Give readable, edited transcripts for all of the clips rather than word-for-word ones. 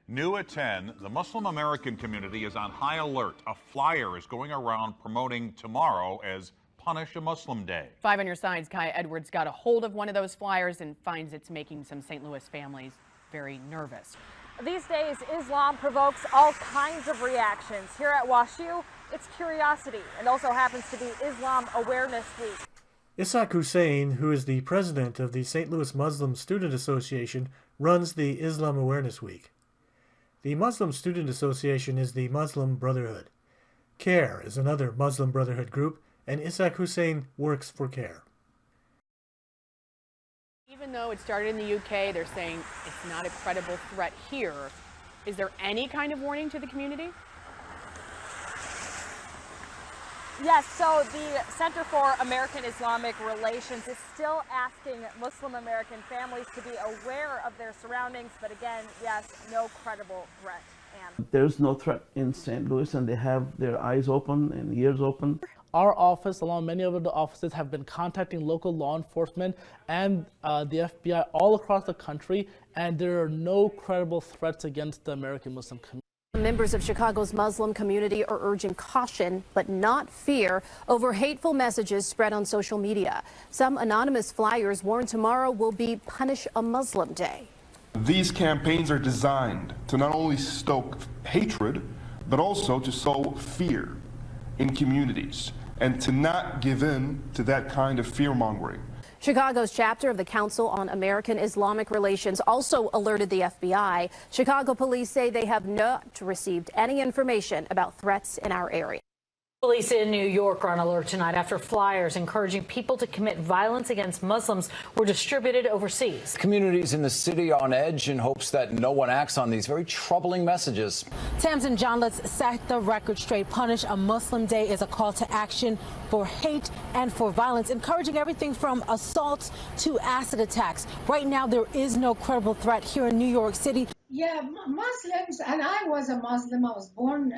New at 10, the Muslim American community is on high alert. A flyer is going around promoting tomorrow as Punish a Muslim Day. 5 on your sides, Kai Edwards got a hold of one of those flyers and finds it's making some St. Louis families very nervous. These days, Islam provokes all kinds of reactions. Here at WashU, it's curiosity and also happens to be Islam Awareness Week. Ishaq Hussein, who is the president of the St. Louis Muslim Student Association, runs the Islam Awareness Week. The Muslim Student Association is the Muslim Brotherhood. CARE is another Muslim Brotherhood group, and Ishaq Hussein works for CARE. Even though it started in the UK, they're saying it's not a credible threat here. Is there any kind of warning to the community? Yes, so the Center for American Islamic Relations is still asking Muslim American families to be aware of their surroundings, but again, yes, no credible threat. There's no threat in St. Louis, and they have their eyes open and ears open. Our office, along many of the offices, have been contacting local law enforcement and the FBI all across the country, and there are no credible threats against the American Muslim community. Members of Chicago's Muslim community are urging caution, but not fear, over hateful messages spread on social media. Some anonymous flyers warn tomorrow will be Punish a Muslim Day. These campaigns are designed to not only stoke hatred, but also to sow fear in communities and to not give in to that kind of fear-mongering. Chicago's chapter of the Council on American Islamic Relations also alerted the FBI. Chicago police say they have not received any information about threats in our area. Police in New York are on alert tonight after flyers encouraging people to commit violence against Muslims were distributed overseas. Communities in the city on edge in hopes that no one acts on these very troubling messages. Tamsin John, let's set the record straight. Punish a Muslim Day is a call to action for hate and for violence, encouraging everything from assaults to acid attacks. Right now, there is no credible threat here in New York City. Yeah, Muslims, and I was a Muslim. I was born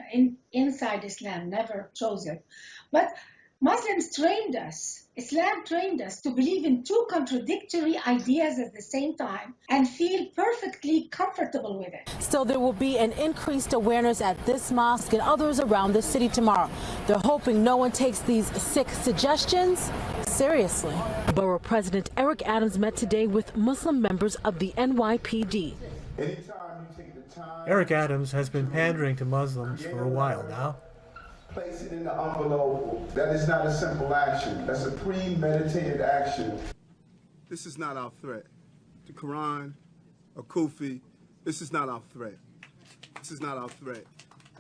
inside Islam, never chose it. But Muslims trained us, Islam trained us to believe in two contradictory ideas at the same time and feel perfectly comfortable with it. Still, there will be an increased awareness at this mosque and others around the city tomorrow. They're hoping no one takes these sick suggestions seriously. Borough President Eric Adams met today with Muslim members of the NYPD. Eric Adams has been pandering to Muslims for a while now. Place it in the envelope. That is not a simple action. That's a premeditated action. This is not our threat. The Quran or Kufi, this is not our threat. This is not our threat.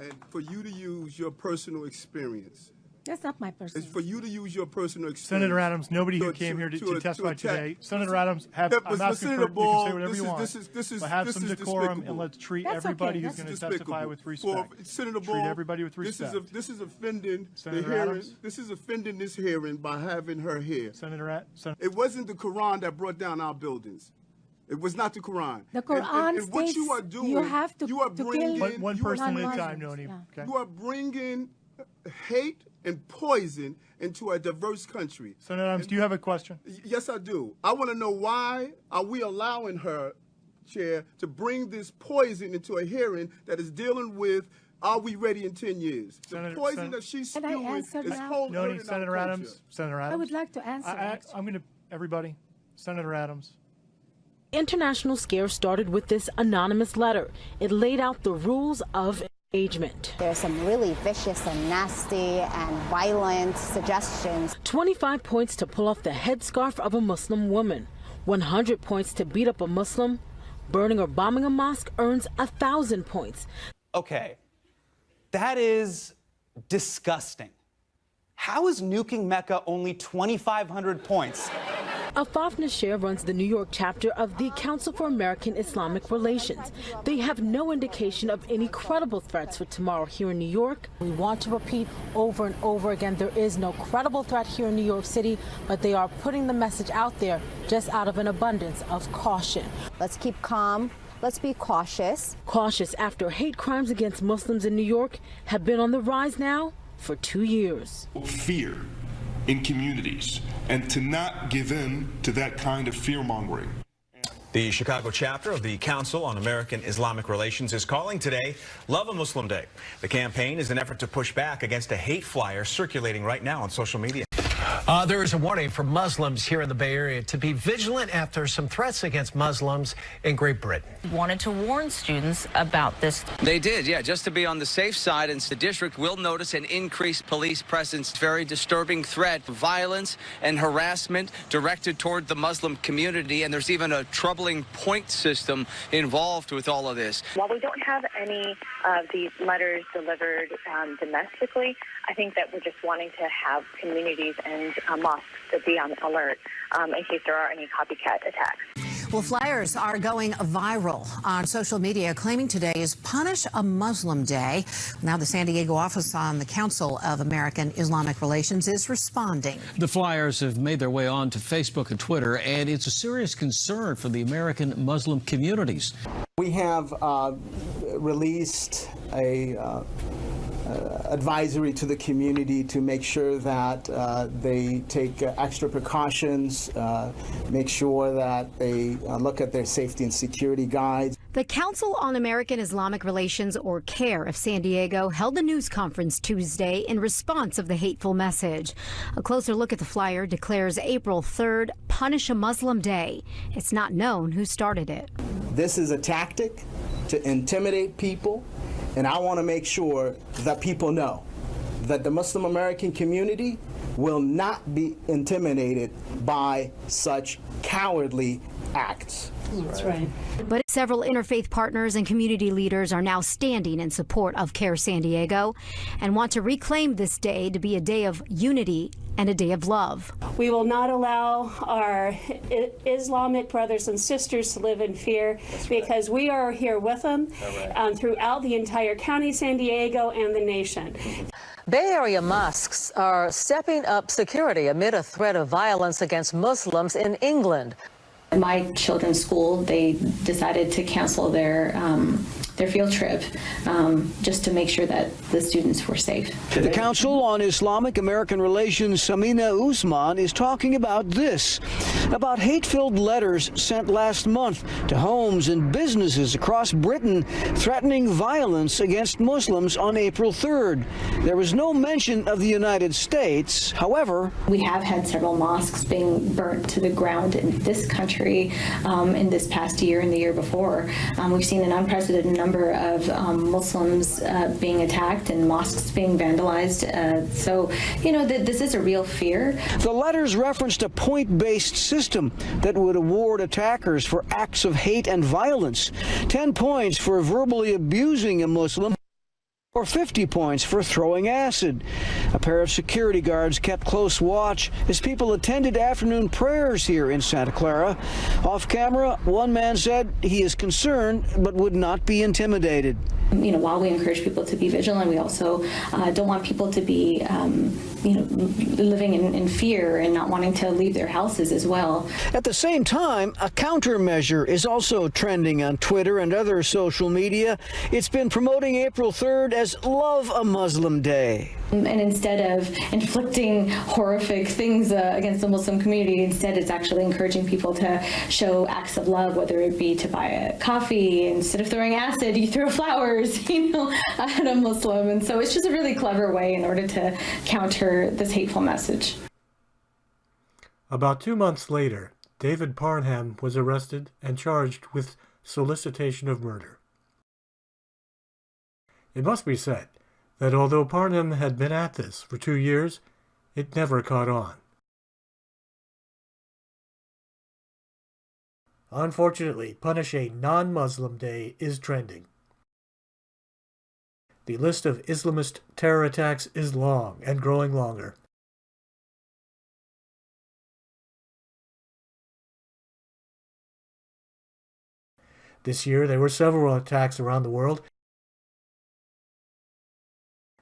And for you to use your personal experience. That's not my personal. It's for you to use your personal experience. Senator Adams, nobody who came here to testify today. Senator Adams, I'm asking for, you can say whatever you want. But have some decorum and let's treat everybody who's going to testify with respect. Senator Treat everybody with respect. This is offending Senator the hearing. Adams? This is offending this hearing by having her here. Senator It wasn't the Quran that brought down our buildings. It was not the Quran. The Quran and what you are doing, you have to are bringing kill one person at a time, Noni. Okay. You are bringing hate and poison into a diverse country. Senator Adams, do you have a question? Yes, I do. I want to know why are we allowing her, Chair, to bring this poison into a hearing that is dealing with are we ready in 10 years? The poison that she's spewing is holding Noni, Senator Adams. Senator Adams. I would like to answer. I'm going to, everybody, Senator Adams. International scare started with this anonymous letter. It laid out the rules of engagement. There's some really vicious and nasty and violent suggestions. 25 points to pull off the headscarf of a Muslim woman. 100 points to beat up a Muslim. Burning or bombing a mosque earns 1,000 points. Okay, that is disgusting. How is nuking Mecca only 2,500 points? Afaf Nasher runs the New York chapter of the Council for American Islamic Relations. They have no indication of any credible threats for tomorrow here in New York. We want to repeat over and over again, there is no credible threat here in New York City, but they are putting the message out there just out of an abundance of caution. Let's keep calm. Let's be cautious. Cautious after hate crimes against Muslims in New York have been on the rise now for 2 years. Fear in communities and to not give in to that kind of fear-mongering. The Chicago chapter of the Council on American Islamic Relations is calling today Love a Muslim Day. The campaign is an effort to push back against a hate flyer circulating right now on social media. There is a warning for Muslims here in the Bay Area to be vigilant after some threats against Muslims in Great Britain. Wanted to warn students about this. They did, yeah, just to be on the safe side, and the district will notice an increased police presence. Very disturbing threat, violence and harassment directed toward the Muslim community, and there's even a troubling point system involved with all of this. While we don't have any of these letters delivered domestically, I think that we're just wanting to have communities and mosques to be on alert in case there are any copycat attacks. Well, flyers are going viral on social media claiming today is Punish a Muslim Day. Now the San Diego office on the Council of American Islamic Relations is responding. The flyers have made their way onto Facebook and Twitter, and it's a serious concern for the American Muslim communities. We have released a advisory to the community to make sure that they take extra precautions, make sure that they look at their safety and security guides. The Council on American Islamic Relations, or CARE, of San Diego held a news conference Tuesday in response of the hateful message. A closer look at the flyer declares April 3rd, Punish a Muslim Day. It's not known who started it. This is a tactic to intimidate people, and I want to make sure that people know that the Muslim American community will not be intimidated by such cowardly acts. That's right. But several interfaith partners and community leaders are now standing in support of CARE San Diego and want to reclaim this day to be a day of unity and a day of love. We will not allow our Islamic brothers and sisters to live in fear, because we are here with them throughout the entire county, San Diego, and the nation. Bay Area mosques are stepping up security amid a threat of violence against Muslims in England. My children's school, they decided to cancel their field trip just to make sure that the students were safe. The Council on Islamic American Relations, Samina Usman, is talking about this, about hate-filled letters sent last month to homes and businesses across Britain threatening violence against Muslims on April 3rd. There was no mention of the United States. However, we have had several mosques being burnt to the ground in this country in this past year and the year before. We've seen an unprecedented number of Muslims being attacked and mosques being vandalized. So, you know, this is a real fear. The letters referenced a point-based system that would award attackers for acts of hate and violence 10 points for verbally abusing a Muslim, or 50 points for throwing acid. A pair of security guards kept close watch as people attended afternoon prayers here in Santa Clara. Off camera, one man said he is concerned but would not be intimidated. You know, while we encourage people to be vigilant, we also don't want people to be, you know, living in fear and not wanting to leave their houses as well. At the same time, a countermeasure is also trending on Twitter and other social media. It's been promoting April 3rd as Love a Muslim Day. And instead of inflicting horrific things against the Muslim community, instead it's actually encouraging people to show acts of love, whether it be to buy a coffee. Instead of throwing acid, you throw flowers, you know, at a Muslim. And so it's just a really clever way in order to counter this hateful message. About 2 months later, David Parham was arrested and charged with solicitation of murder. It must be said that although Parham had been at this for 2 years, it never caught on. Unfortunately, Punish a Non-Muslim Day is trending. The list of Islamist terror attacks is long and growing longer. This year, there were several attacks around the world,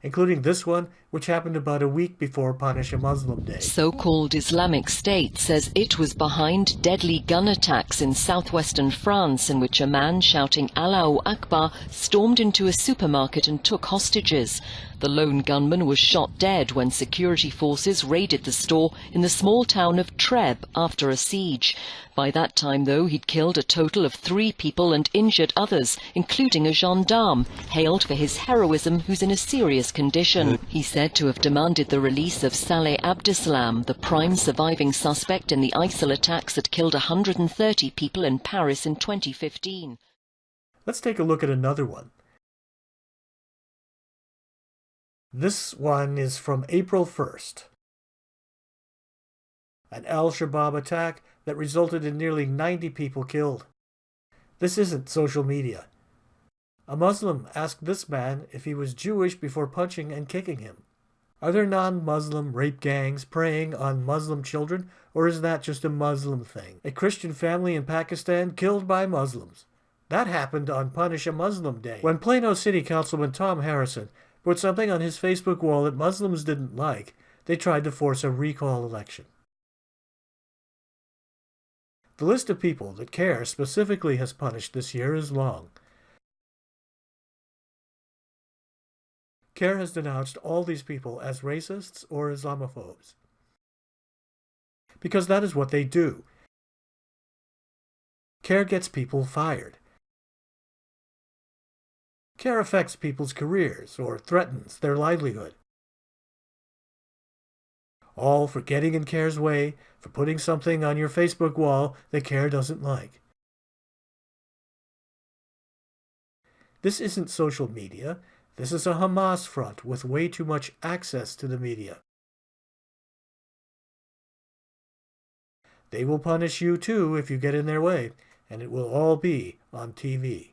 including this one, which happened about a week before Punish a Muslim Day. So-called Islamic State says it was behind deadly gun attacks in southwestern France, in which a man shouting Allahu Akbar stormed into a supermarket and took hostages. The lone gunman was shot dead when security forces raided the store in the small town of Treb after a siege. By that time, though, he'd killed a total of 3 people and injured others, including a gendarme, hailed for his heroism, who's in a serious condition. He's said to have demanded the release of Saleh Abdeslam, the prime surviving suspect in the ISIL attacks that killed 130 people in Paris in 2015. Let's take a look at another one. This one is from April 1st. An Al-Shabaab attack that resulted in nearly 90 people killed. This isn't social media. A Muslim asked this man if he was Jewish before punching and kicking him. Are there non-Muslim rape gangs preying on Muslim children, or is that just a Muslim thing? A Christian family in Pakistan killed by Muslims. That happened on Punish a Muslim Day, when Plano City Councilman Tom Harrison put something on his Facebook wall that Muslims didn't like. They tried to force a recall election. The list of people that CARE specifically has punished this year is long. CARE has denounced all these people as racists or Islamophobes. Because that is what they do. CARE gets people fired. CARE affects people's careers or threatens their livelihood. All for getting in CARE's way, for putting something on your Facebook wall that CARE doesn't like. This isn't social media. This is a Hamas front with way too much access to the media. They will punish you too if you get in their way, and it will all be on TV.